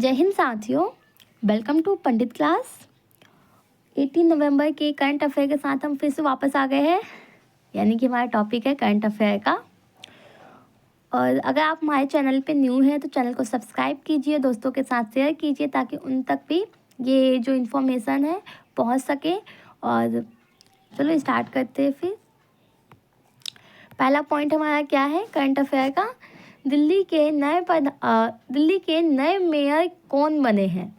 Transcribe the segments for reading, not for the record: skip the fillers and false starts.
जय हिंद साथियों, welcome to Pandit class. 18 नवंबर के करंट अफेयर के साथ हम फिर से वापस आ गए हैं, यानी कि हमारा टॉपिक है करंट अफेयर का। और अगर आप हमारे चैनल पे न्यू हैं तो चैनल को सब्सक्राइब कीजिए, दोस्तों के साथ शेयर कीजिए ताकि उन तक भी ये जो इन्फॉर्मेशन है पहुंच सके। और चलो स्टार्ट करते हैं फिर। पहला पॉइंट हमारा क्या है करंट अफेयर का, दिल्ली के नए मेयर कौन बने हैं।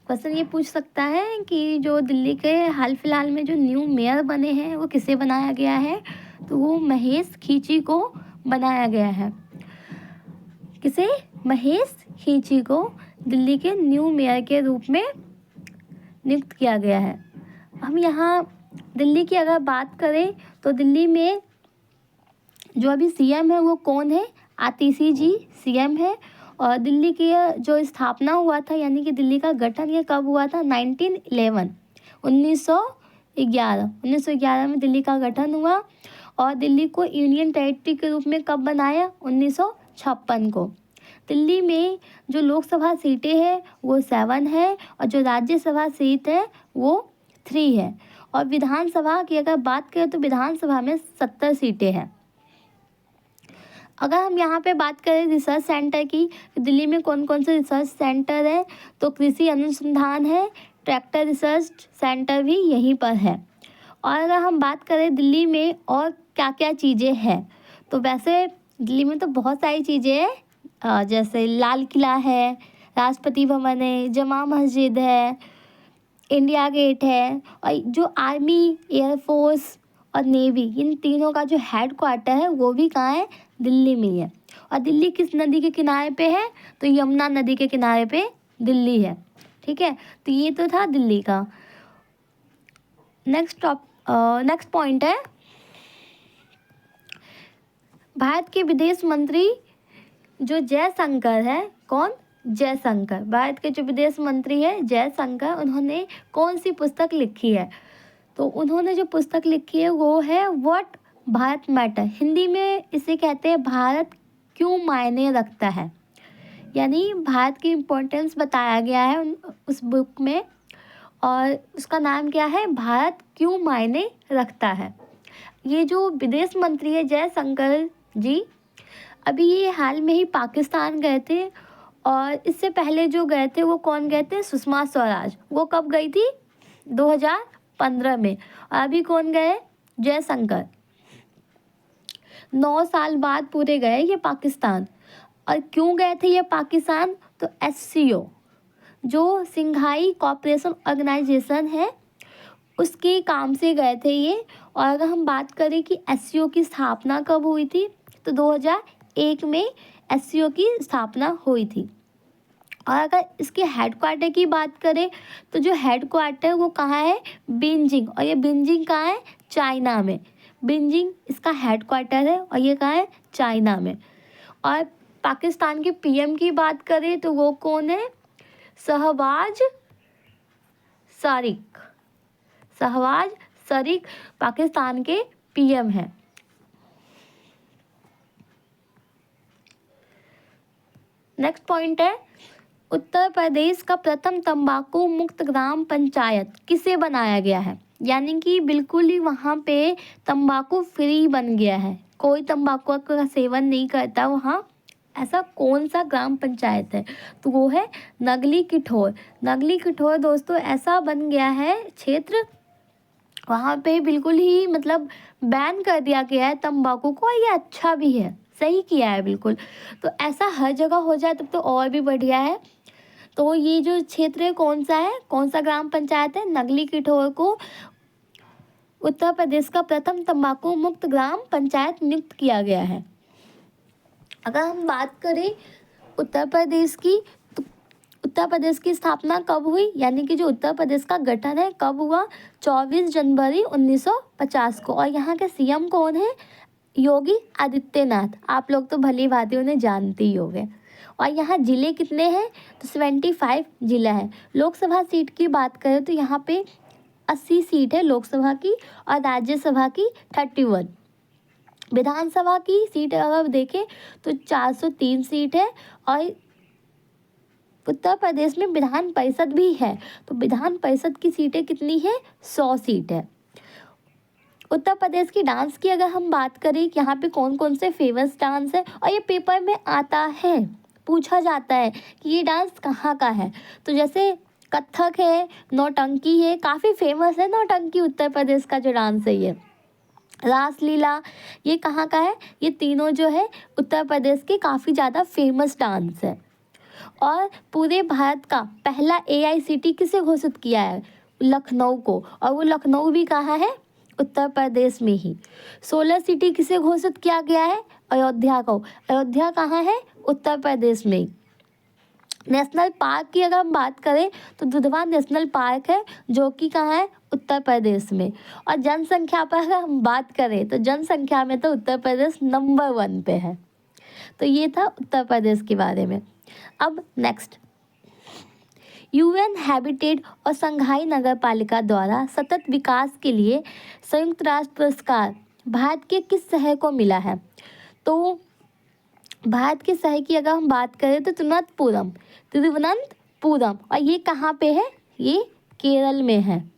क्वेश्चन ये पूछ सकता है कि जो दिल्ली के हाल फिलहाल में जो न्यू मेयर बने हैं वो किसे बनाया गया है, तो वो महेश खींची को बनाया गया है। किसे? महेश खींची को दिल्ली के न्यू मेयर के रूप में नियुक्त किया गया है। हम यहाँ दिल्ली की अगर बात करें तो दिल्ली में जो अभी सीएम है वो कौन है? आतिशी जी सीएम है। और दिल्ली की जो स्थापना हुआ था, यानी कि दिल्ली का गठन ये कब हुआ था? 1911 में दिल्ली का गठन हुआ। और दिल्ली को यूनियन टेरिटरी के रूप में कब बनाया? 1956 को। दिल्ली में जो लोकसभा सीटें हैं वो 7 है और जो राज्यसभा सीट है वो 3 है। और विधानसभा की अगर बात करें तो विधानसभा में 70 सीटें हैं। अगर हम यहाँ पे बात करें रिसर्च सेंटर की, दिल्ली में कौन कौन से रिसर्च सेंटर है, तो कृषि अनुसंधान है, ट्रैक्टर रिसर्च सेंटर भी यहीं पर है। और अगर हम बात करें दिल्ली में और क्या क्या चीज़ें हैं, तो वैसे दिल्ली में तो बहुत सारी चीज़ें हैं, जैसे लाल किला है, राष्ट्रपति भवन है, जमा मस्जिद है, इंडिया गेट है। और जो आर्मी, एयरफोर्स और नेवी, इन तीनों का जो हेड क्वार्टर है वो भी कहाँ है? दिल्ली में है। और दिल्ली किस नदी के किनारे पे है? तो यमुना नदी के किनारे पे दिल्ली है। ठीक है, तो ये तो था दिल्ली का। नेक्स्ट पॉइंट है, भारत के विदेश मंत्री जो जयशंकर है, कौन? जयशंकर। भारत के जो विदेश मंत्री है जयशंकर, उन्होंने कौन सी पुस्तक लिखी है? तो उन्होंने जो पुस्तक लिखी है वो है व्हाट भारत मैटर। हिंदी में इसे कहते हैं भारत क्यों मायने रखता है, यानी भारत की इम्पोर्टेंस बताया गया है उस बुक में। और उसका नाम क्या है? भारत क्यों मायने रखता है। ये जो विदेश मंत्री है जयशंकर जी, अभी ये हाल में ही पाकिस्तान गए थे। और इससे पहले जो गए थे वो कौन गए थे? सुषमा स्वराज। वो कब गई थी? 2015 में। और अभी कौन गए? जयशंकर। 9 साल बाद पूरे गए ये पाकिस्तान। और क्यों गए थे ये पाकिस्तान? तो SCO जो सिंघाई कोऑपरेशन ऑर्गेनाइजेशन है उसके काम से गए थे ये। और अगर हम बात करें कि SCO की स्थापना कब हुई थी, तो 2001 में SCO की स्थापना हुई थी। और अगर इसके हेडक्वार्टर की बात करें तो जो हेडक्वार्टर वो कहाँ है? बीजिंग। और ये बीजिंग कहाँ है? चाइना में। बीजिंग इसका हेडक्वार्टर है और ये कहाँ है? चाइना में। और पाकिस्तान के PM की बात करें तो वो कौन है? शहबाज शरीफ पाकिस्तान के PM हैं। नेक्स्ट पॉइंट है, उत्तर प्रदेश का प्रथम तंबाकू मुक्त ग्राम पंचायत किसे बनाया गया है, यानी कि बिल्कुल ही वहाँ पे तंबाकू फ्री बन गया है, कोई तंबाकू का सेवन नहीं करता वहाँ। ऐसा कौन सा ग्राम पंचायत है? तो वो है नगली किठौर दोस्तों, ऐसा बन गया है क्षेत्र, वहाँ पे बिल्कुल ही मतलब बैन कर दिया गया है तंबाकू को। ये अच्छा भी है, सही किया है बिल्कुल। तो ऐसा हर जगह हो जाए तब तो और भी बढ़िया है। तो ये जो क्षेत्र है कौन सा है, कौन सा ग्राम पंचायत है? नगली किठौर को उत्तर प्रदेश का प्रथम तंबाकू मुक्त ग्राम पंचायत नियुक्त किया गया है। अगर हम बात करें उत्तर प्रदेश की, तो उत्तर प्रदेश की स्थापना कब हुई, यानी कि जो उत्तर प्रदेश का गठन है कब हुआ? 24 जनवरी 1950 को। और यहाँ के CM कौन है? योगी आदित्यनाथ। आप लोग तो भली भांति उन्हें जानते ही होंगे। और यहाँ ज़िले कितने हैं? तो 75 जिला है। लोकसभा सीट की बात करें तो यहाँ पे 80 सीट है लोकसभा की और राज्यसभा की 31। विधानसभा की सीट अगर देखें तो 403 सीट है और उत्तर प्रदेश में विधान परिषद भी है, तो विधान परिषद की सीटें कितनी है? 100 सीट है। उत्तर प्रदेश की डांस की अगर हम बात करें कि यहाँ पे कौन कौन से फेमस डांस है, और ये पेपर में आता है, पूछा जाता है कि ये डांस कहाँ का है, तो जैसे कथक है, नौटंकी है, काफ़ी फेमस है नौटंकी, उत्तर प्रदेश का जो डांस है ये। रासलीला, ये कहाँ का है? ये तीनों जो है उत्तर प्रदेश के काफ़ी ज़्यादा फेमस डांस है। और पूरे भारत का पहला AICT किसे घोषित किया है? लखनऊ को, और वो लखनऊ भी कहाँ है? उत्तर प्रदेश में ही। सोलर सिटी किसे घोषित किया गया है? अयोध्या को। अयोध्या कहाँ है? उत्तर प्रदेश में ही। नेशनल पार्क की अगर हम बात करें तो दुधवा नेशनल पार्क है, जो कि कहाँ है? उत्तर प्रदेश में। और जनसंख्या पर अगर हम बात करें तो जनसंख्या में तो उत्तर प्रदेश नंबर 1 पे है। तो ये था उत्तर प्रदेश के बारे में। अब नेक्स्ट, UN हैबिटेट और संघाई नगर पालिका द्वारा सतत विकास के लिए संयुक्त राष्ट्र पुरस्कार भारत के किस शहर को मिला है? तो भारत के शहर की अगर हम बात करें तो तिरुवनंतपुरम, और ये कहाँ पे है? ये केरल में है।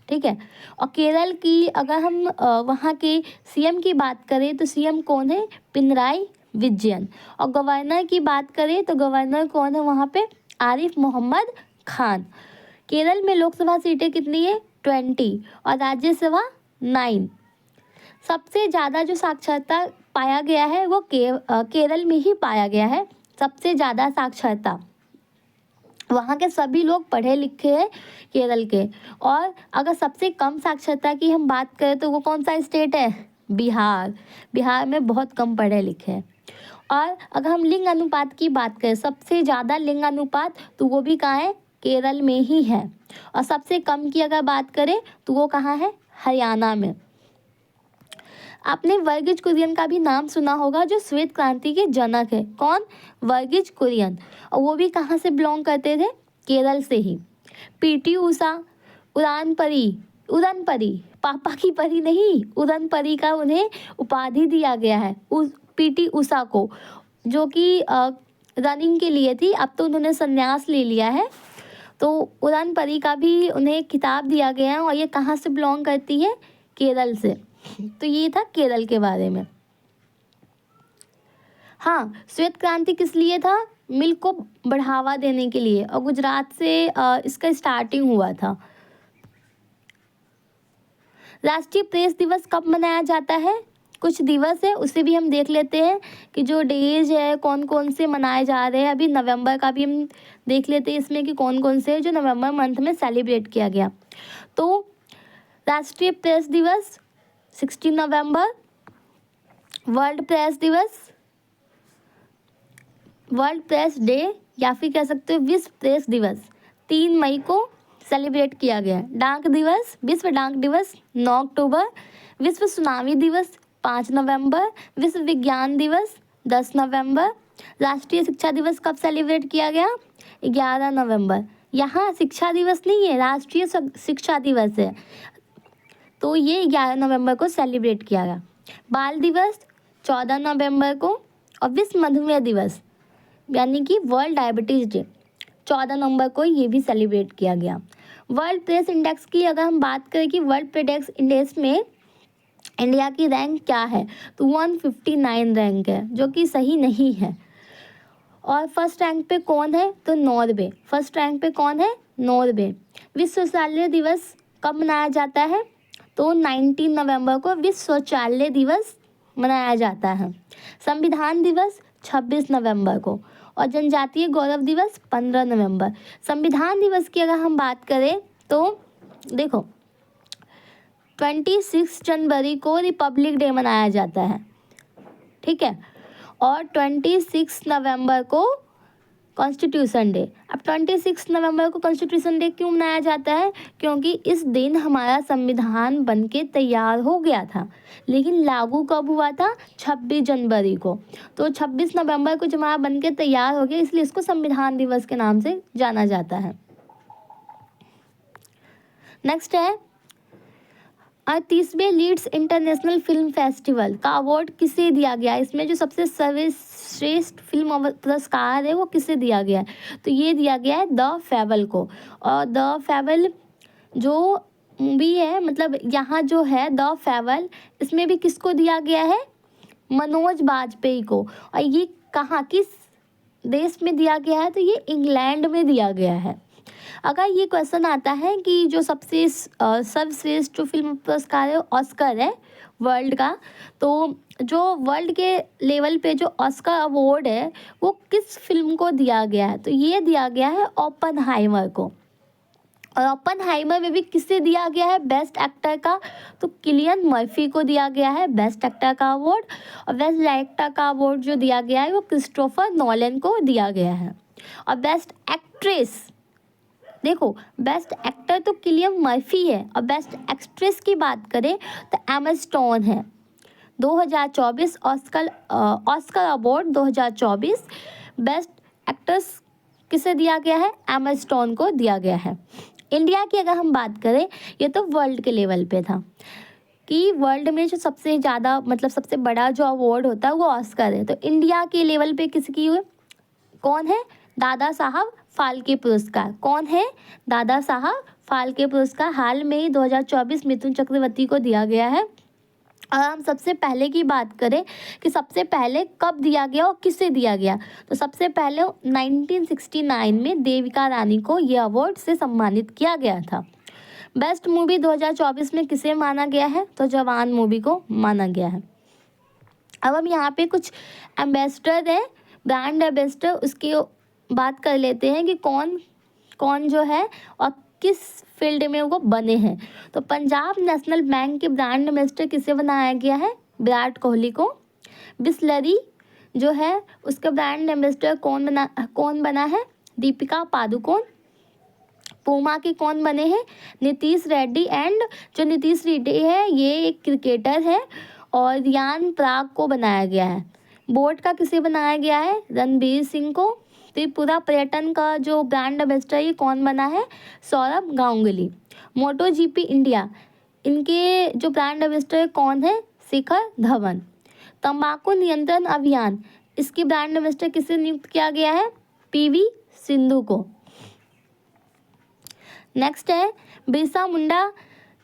ठीक है। और केरल की अगर हम वहाँ के CM की बात करें तो CM कौन है? पिनराई विजयन। और गवर्नर की बात करें तो गवर्नर कौन है वहाँ पे? आरिफ मोहम्मद खान। केरल में लोकसभा सीटें कितनी है? 20, और राज्यसभा 9। सबसे ज़्यादा जो साक्षरता पाया गया है वो केरल में ही पाया गया है, सबसे ज़्यादा साक्षरता। वहाँ के सभी लोग पढ़े लिखे हैं केरल के। और अगर सबसे कम साक्षरता की हम बात करें तो वो कौन सा स्टेट है? बिहार। बिहार में बहुत कम पढ़े लिखे हैं। और अगर हम लिंग अनुपात की बात करें, सबसे ज़्यादा लिंग अनुपात तो वो भी कहाँ है? केरल में ही है। और सबसे कम की अगर बात करें तो वो कहाँ है? हरियाणा में। आपने वर्गीज कुरियन का भी नाम सुना होगा, जो श्वेत क्रांति के जनक है। कौन? वर्गीज कुरियन। और वो भी कहाँ से बिलोंग करते थे? केरल से ही। PT ऊषा उड़ान परी, पापा की परी नहीं, उड़न परी का उन्हें उपाधि दिया गया है PT ऊषा को, जो कि रनिंग के लिए थी। अब तो उन्होंने संन्यास ले लिया है। तो उड़ान परी का भी उन्हें खिताब दिया गया है, और ये कहाँ से बिलोंग करती है? केरल से। तो ये था केरल के बारे में। हाँ, श्वेत क्रांति किस लिए था? मिल्क को बढ़ावा देने के लिए, और गुजरात से इसका स्टार्टिंग हुआ था। राष्ट्रीय प्रेस दिवस कब मनाया जाता है? कुछ दिवस है, उसे भी हम देख लेते हैं कि जो डेज है कौन कौन से मनाए जा रहे हैं। अभी नवंबर का भी हम देख लेते हैं इसमें कि कौन कौन से जो नवंबर मंथ में सेलिब्रेट किया गया। तो राष्ट्रीय प्रेस दिवस 16 नवंबर, वर्ल्ड प्रेस दिवस, वर्ल्ड प्रेस डे, या फिर कह सकते हो विश्व प्रेस दिवस 3 मई को सेलिब्रेट किया गया। डाक दिवस, विश्व डाक दिवस 9 अक्टूबर, विश्व सुनामी दिवस 5 नवंबर, विश्व विज्ञान दिवस 10 नवंबर। राष्ट्रीय शिक्षा दिवस कब सेलिब्रेट किया गया? 11 नवंबर। यहाँ शिक्षा दिवस नहीं है, राष्ट्रीय शिक्षा दिवस है, तो ये 11 नवंबर को सेलिब्रेट किया गया। बाल दिवस 14 नवंबर को, और विश्व मधुमेह दिवस यानी कि वर्ल्ड डायबिटीज़ डे 14 नवंबर को ये भी सेलिब्रेट किया गया। वर्ल्ड प्रेस इंडेक्स की अगर हम बात करें कि वर्ल्ड प्रेस इंडेक्स में इंडिया की रैंक क्या है, तो 159 रैंक है, जो कि सही नहीं है। और फर्स्ट रैंक पे कौन है? तो नॉर्वे। फर्स्ट रैंक पे कौन है? नॉर्वे। विश्व शौचालय दिवस कब मनाया जाता है? तो 19 नवंबर को विश्व शौचालय दिवस मनाया जाता है। संविधान दिवस 26 नवंबर को, और जनजातीय गौरव दिवस 15 नवंबर। संविधान दिवस की अगर हम बात करें तो देखो 26 जनवरी को रिपब्लिक डे मनाया जाता है, ठीक है, और 26 नवंबर को कॉन्स्टिट्यूशन डे। अब 26 नवंबर को कॉन्स्टिट्यूशन डे क्यों मनाया जाता है? क्योंकि इस दिन हमारा संविधान बनके तैयार हो गया था, लेकिन लागू कब हुआ था? 26 जनवरी को। तो 26 नवंबर को जब हमारा बनके तैयार हो गया, इसलिए इसको संविधान दिवस के नाम से जाना जाता है। नेक्स्ट है और 30वें लीड्स इंटरनेशनल फिल्म फेस्टिवल का अवार्ड किसे दिया गया है? इसमें जो सबसे सर्वश्रेष्ठ फिल्म पुरस्कार है वो किसे दिया गया है? तो ये दिया गया है द फेबल को। और द फेबल जो मूवी है, मतलब यहाँ जो है द फेबल, इसमें भी किसको दिया गया है? मनोज बाजपेयी को। और ये कहाँ, किस देश में दिया गया है? तो ये इंग्लैंड में दिया गया है। अगर ये क्वेश्चन आता है कि जो सबसे सर्वश्रेष्ठ जो फिल्म पुरस्कार है ऑस्कर है वर्ल्ड का, तो जो वर्ल्ड के लेवल पे जो ऑस्कर अवार्ड है वो किस फिल्म को दिया गया है? तो ये दिया गया है ओपनहाइमर को। और ओपनहाइमर में भी किसे दिया गया है बेस्ट एक्टर का? तो किलियन मर्फी को दिया गया है बेस्ट एक्टर का अवार्ड। और बेस्ट डायरेक्टर का अवार्ड जो दिया गया है वो क्रिस्टोफर नॉलन को दिया गया है। और बेस्ट एक्ट्रेस, देखो बेस्ट एक्टर तो किलियन मर्फी है, और बेस्ट एक्ट्रेस की बात करें तो एमा स्टोन है। 2024 ऑस्कर अवार्ड 2024 बेस्ट एक्ट्रेस किसे दिया गया है? एमा स्टोन को दिया गया है। इंडिया की अगर हम बात करें, ये तो वर्ल्ड के लेवल पे था कि वर्ल्ड में जो सबसे ज़्यादा, मतलब सबसे बड़ा जो अवार्ड होता है वो ऑस्कर है। तो इंडिया के लेवल पे किसकी हुई, कौन है? दादा साहब फाल्के पुरस्कार। कौन है? दादा साहब फाल्के पुरस्कार हाल में ही 2024 मिथुन चक्रवर्ती को दिया गया है। और हम सबसे पहले की बात करें कि सबसे पहले कब दिया गया और किसे दिया गया, तो सबसे पहले 1969 में देविका रानी को ये अवार्ड से सम्मानित किया गया था। बेस्ट मूवी 2024 में किसे माना गया है? तो जवान मूवी को माना गया है। अब हम यहाँ पे कुछ एम्बेसडर हैं, ब्रांड एम्बेसडर, उसकी बात कर लेते हैं कि कौन कौन जो है और किस फील्ड में वो बने हैं। तो पंजाब नेशनल बैंक के ब्रांड एम्बेसडर किसे बनाया गया है? विराट कोहली को। बिसलरी जो है उसका ब्रांड एम्बेसडर कौन बना है? दीपिका पादुकोण। पूमा के कौन बने हैं? नीतीश रेड्डी। एंड जो नीतीश रेड्डी है ये एक क्रिकेटर है, और रियान पराग को बनाया गया है। बोट का किसे बनाया गया है? रणबीर सिंह को। त्रिपुरा पर्यटन का जो ब्रांड एम्बेसडर ये कौन बना है? सौरभ गांगुली। मोटो जीपी इंडिया, इनके जो ब्रांड एम्बेसडर कौन है? शिखर धवन। तंबाकू नियंत्रण अभियान, इसकी ब्रांड एम्बेसडर किसे नियुक्त किया गया है? पीवी सिंधु को। नेक्स्ट है बिरसा मुंडा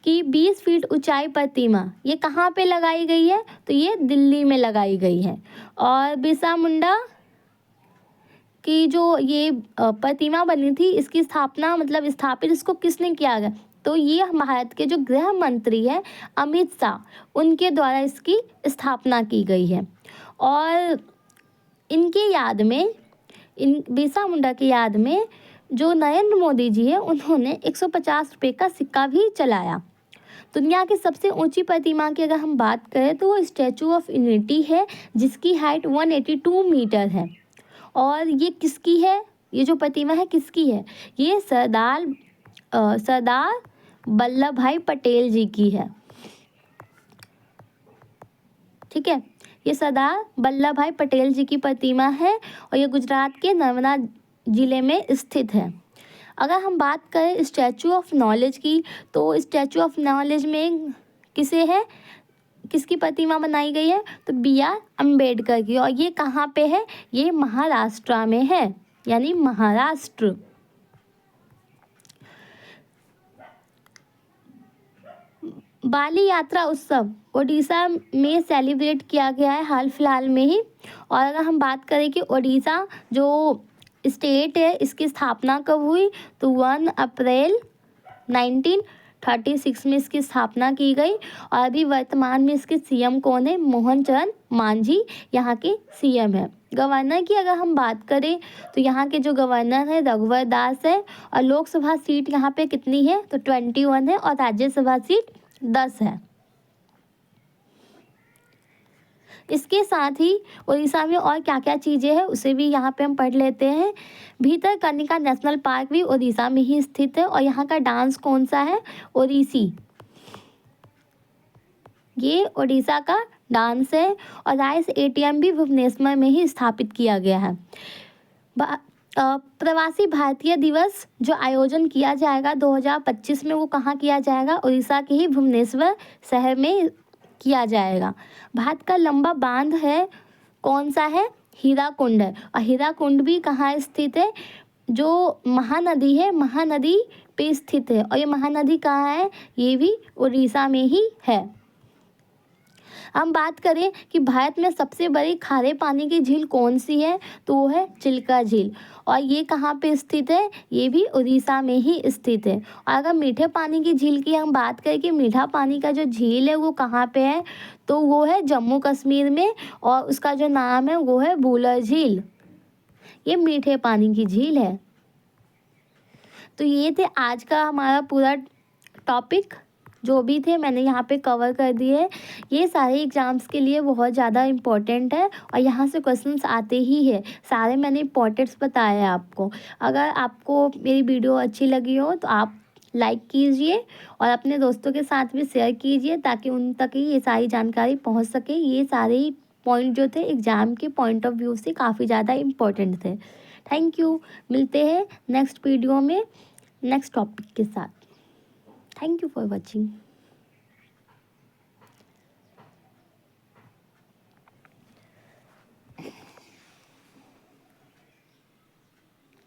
की 20 फीट ऊंचाई प्रतिमा, ये कहाँ पे लगाई गई है? तो ये दिल्ली में लगाई गई है। और बिरसा मुंडा की जो ये प्रतिमा बनी थी, इसकी स्थापना, मतलब स्थापित इसको किसने किया गया? तो ये भारत के जो गृह मंत्री है अमित शाह, उनके द्वारा इसकी स्थापना की गई है। और इनकी याद में, इन बिरसा मुंडा की याद में जो नरेंद्र मोदी जी है उन्होंने 150 रुपये का सिक्का भी चलाया। दुनिया की सबसे ऊंची प्रतिमा की अगर हम बात करें तो वो स्टैचू ऑफ यूनिटी है, जिसकी हाइट 182 मीटर है। और ये किसकी है? ये जो प्रतिमा है किसकी है? ये सरदार वल्लभ भाई पटेल जी की है। ठीक है, ये सरदार वल्लभ भाई पटेल जी की प्रतिमा है, और ये गुजरात के नर्मदा जिले में स्थित है। अगर हम बात करें स्टैचू ऑफ नॉलेज की, तो स्टैचू ऑफ नॉलेज में किसकी प्रतिमा बनाई गई है? तो BR अम्बेडकर की। और ये कहाँ पे है? ये महाराष्ट्र में है, यानी महाराष्ट्र। बाली यात्रा उत्सव ओडिशा में सेलिब्रेट किया गया है हाल फिलहाल में ही। और अगर हम बात करें कि ओडिशा जो स्टेट है इसकी स्थापना कब हुई, तो 1 अप्रैल 1936 में इसकी स्थापना की गई। और अभी वर्तमान में इसके CM कौन है? मोहन चरण मांझी यहाँ के CM है। गवर्नर की अगर हम बात करें तो यहाँ के जो गवर्नर है रघुवर दास है। और लोकसभा सीट यहाँ पे कितनी है? तो 21 है। और राज्यसभा सीट 10 है। इसके साथ ही उड़ीसा में और क्या क्या चीज़ें हैं उसे भी यहाँ पे हम पढ़ लेते हैं। भीतरकनिका नेशनल पार्क भी उड़ीसा में ही स्थित है। और यहाँ का डांस कौन सा है? ओडिसी। ये उड़ीसा का डांस है। और राइस ATM भी भुवनेश्वर में ही स्थापित किया गया है। प्रवासी भारतीय दिवस जो आयोजन किया जाएगा 2025 में, वो कहाँ किया जाएगा? उड़ीसा के ही भुवनेश्वर शहर में किया जाएगा। भारत का लंबा बांध है, कौन सा है? हीराकुंड है। और हीराकुंड भी कहाँ स्थित है? जो महानदी है, महानदी पे स्थित है। और ये महानदी कहाँ है? ये भी उड़ीसा में ही है। हम बात करें कि भारत में सबसे बड़ी खारे पानी की झील कौन सी है, तो वो है चिल्का झील। और ये कहाँ पे स्थित है? ये भी उड़ीसा में ही स्थित है। और अगर मीठे पानी की झील की हम बात करें कि मीठा पानी का जो झील है वो कहाँ पे है, तो वो है जम्मू कश्मीर में, और उसका जो नाम है वो है वुलर झील। ये मीठे पानी की झील है। तो ये थे आज का हमारा पूरा टॉपिक, जो भी थे मैंने यहाँ पे कवर कर दिए। ये सारे एग्ज़ाम्स के लिए बहुत ज़्यादा इम्पोर्टेंट है और यहाँ से क्वेश्चंस आते ही है। सारे मैंने इम्पोर्टेंट्स बताए हैं आपको। अगर आपको मेरी वीडियो अच्छी लगी हो तो आप लाइक कीजिए और अपने दोस्तों के साथ भी शेयर कीजिए, ताकि उन तक ही ये सारी जानकारी पहुँच सके। ये सारे पॉइंट जो थे एग्ज़ाम के पॉइंट ऑफ व्यू से काफ़ी ज़्यादा इम्पोर्टेंट थे। Thank you. मिलते हैं नेक्स्ट वीडियो में नेक्स्ट टॉपिक के साथ। Thank you for watching.